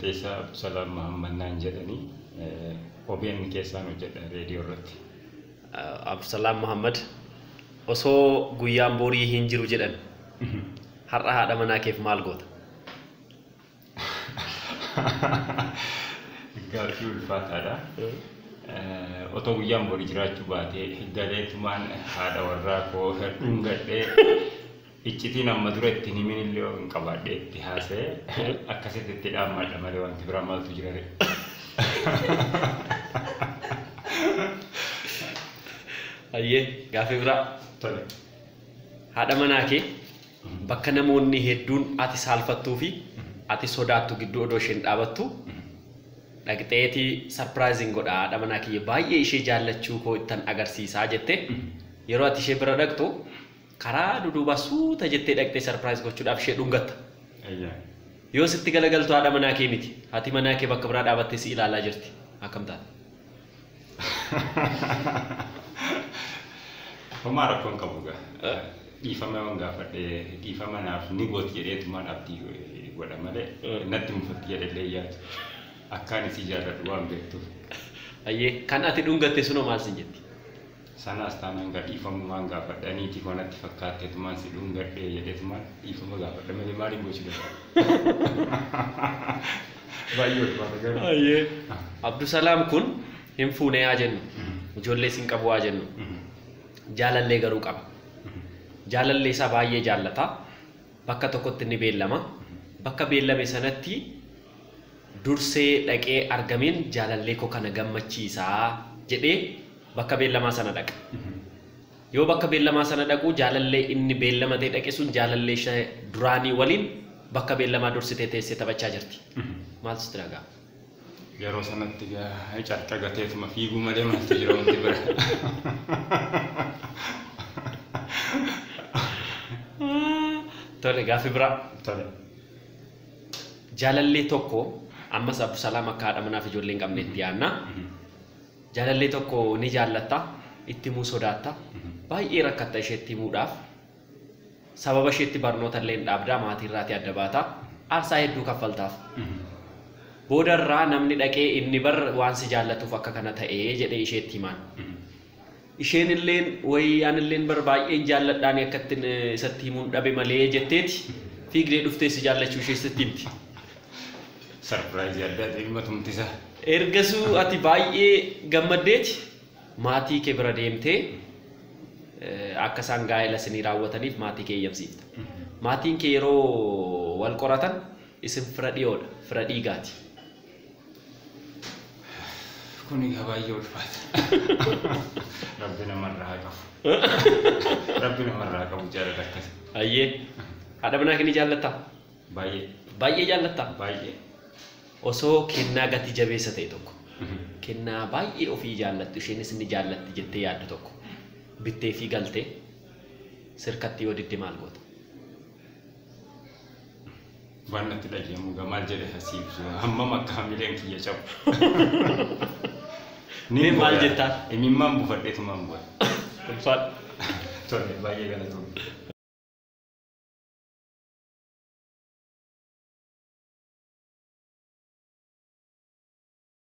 gaazexeessaa Abdusalaam Muhammad naan jedhanii OBN keessaan hojjedha reediyoo irratti. Abdusalaam Muhammad osoo guyyaan borii hin jiru jedhan har'a haadha manaa keef maal goota? Gaaffii ulfaataadha. Otoo guyyaan borii jiraachuu baatee galeetumaan haadha warraa koo dhungadhee iccitiin amma dura ittiin himin illee hin qabaadhee itti haasa'e akkasitti itti dhaammadha malee wanti biraa maaltu jira ree. Ayyee gaaffii biraa. Tole. Haadha manaa kee bakka namoonni hedduun ati saalfattuu fi ati sodaattu gidduu odoo isheen dhaabattu dhaqxeetii sarpiraayiziin godha haadha manaa kee baay'ee ishee jaallachuu koo ittan agarsiisaa jettee yeroo ati ishee bira dhaqxu karaa duduuba suuta jettee dhaqxee sarpiraayiz gochuudhaaf ishee dhungatta. Yoo sitti galagaltu haadha manaa kee miti haati manaa kee bakka biraa dhaabattee si ilaalaa jirti akkam taate? Homaa rakkoon qabu gaa dhiifama waan gaafadhee dhiifama naaf ni gooti jedheetumaan abdii godha malee natti mufatti jedhallee yaadu akkaan isii jaalladhu waan beektuuf. Ayyee kan ati dhungatte sunoo maal sin jetti? Sanaas taanaan gaa dhiifamumaan gaafadhaniiti konatti fakkaatteetumaan si dhungadhee jedheetumaan dhiifama gaafadha malee maaliin gochuu danda'a? Baay'ee ulfaata garuu. Ayyee Abdusalaam kun hin fuunee haa jennu ijoollee sin qabu haa jennu. Jaalallee garuu qaba. Jaalallee isaa baay'ee jaallata. Bakka tokkotti ni beellama. Bakka beellame sanatti dursee dhaqee argameen jaalallee koo kana gammachiisaa jedhee bakka beellamaa sana dhaqa. Yoo bakka beellamaa sana dhaqu jaalallee inni beellamatee dhaqe sun jaalallee ishee duraanii waliin bakka beellamaa dursitee teessee taphachaa jirti. Maaltu sitti dhaga'ama? Yeroo sanatti carqa gateetuma fiiguu malee maaltu jira wanti bira. Tole gaaffii biraa. Tole. Jaalallee tokko ammas Abdusalaam akka haadha manaaf ijoollee hin qabneetti yaadna. Jaalallee tokko ni jaallatta itti himuu sodaatta baay'ee rakkatta isheetti himuudhaaf sababa isheetti barnoota illee hin dhaabdaa maatii irraatii adda baata aarsaa hedduu kaffaltaaf. Boodarraa namni dhaqee inni bar waan si jaallatuuf akka kana ta'ee jedhee isheetti himaan. Isheen illeen wayii aan illeen bar baay'een jaalladhaan akkatti isatti himuun dhabe malee jetteeti fiigdee dhuftee si jaallachuu ishee sitti himti. Sarpiraayizii adda ta'e himatumtisa. Ergasuu ati baay'ee gammaddeeti maatii kee bira deemtee akka isaan gaa'ela isinii raawwataniif maatii kee eeyyamsiifta. Maatiin kee yeroo wal qoratan isin fira dhiyoodha fira dhiigaati. Kuni baay'ee ulfaata. Rabbi namarraa haa qabu. Rabbi namarraa qabu jaalala akkas. Ayyee haadha manaa kee ni jaallattaa? Baay'ee. Baay'ee jaallattaa? Baay'ee. Osoo kennaa gati jabeessa ta'e tokko kennaa baay'ee ofii jaallattu isheenis ni jaallatti jettee yaaddu tokko bittee fi galtee sirkatti yoo didde maal goota? Waan natti dhaga'amu maal jedhee hasiibsu hammam akka hamileen kiyya cabu. Ni maal jettaa? Imimmaan buufadheetumaan bu'a. Ulfaadha. Tole baay'ee galatoomne.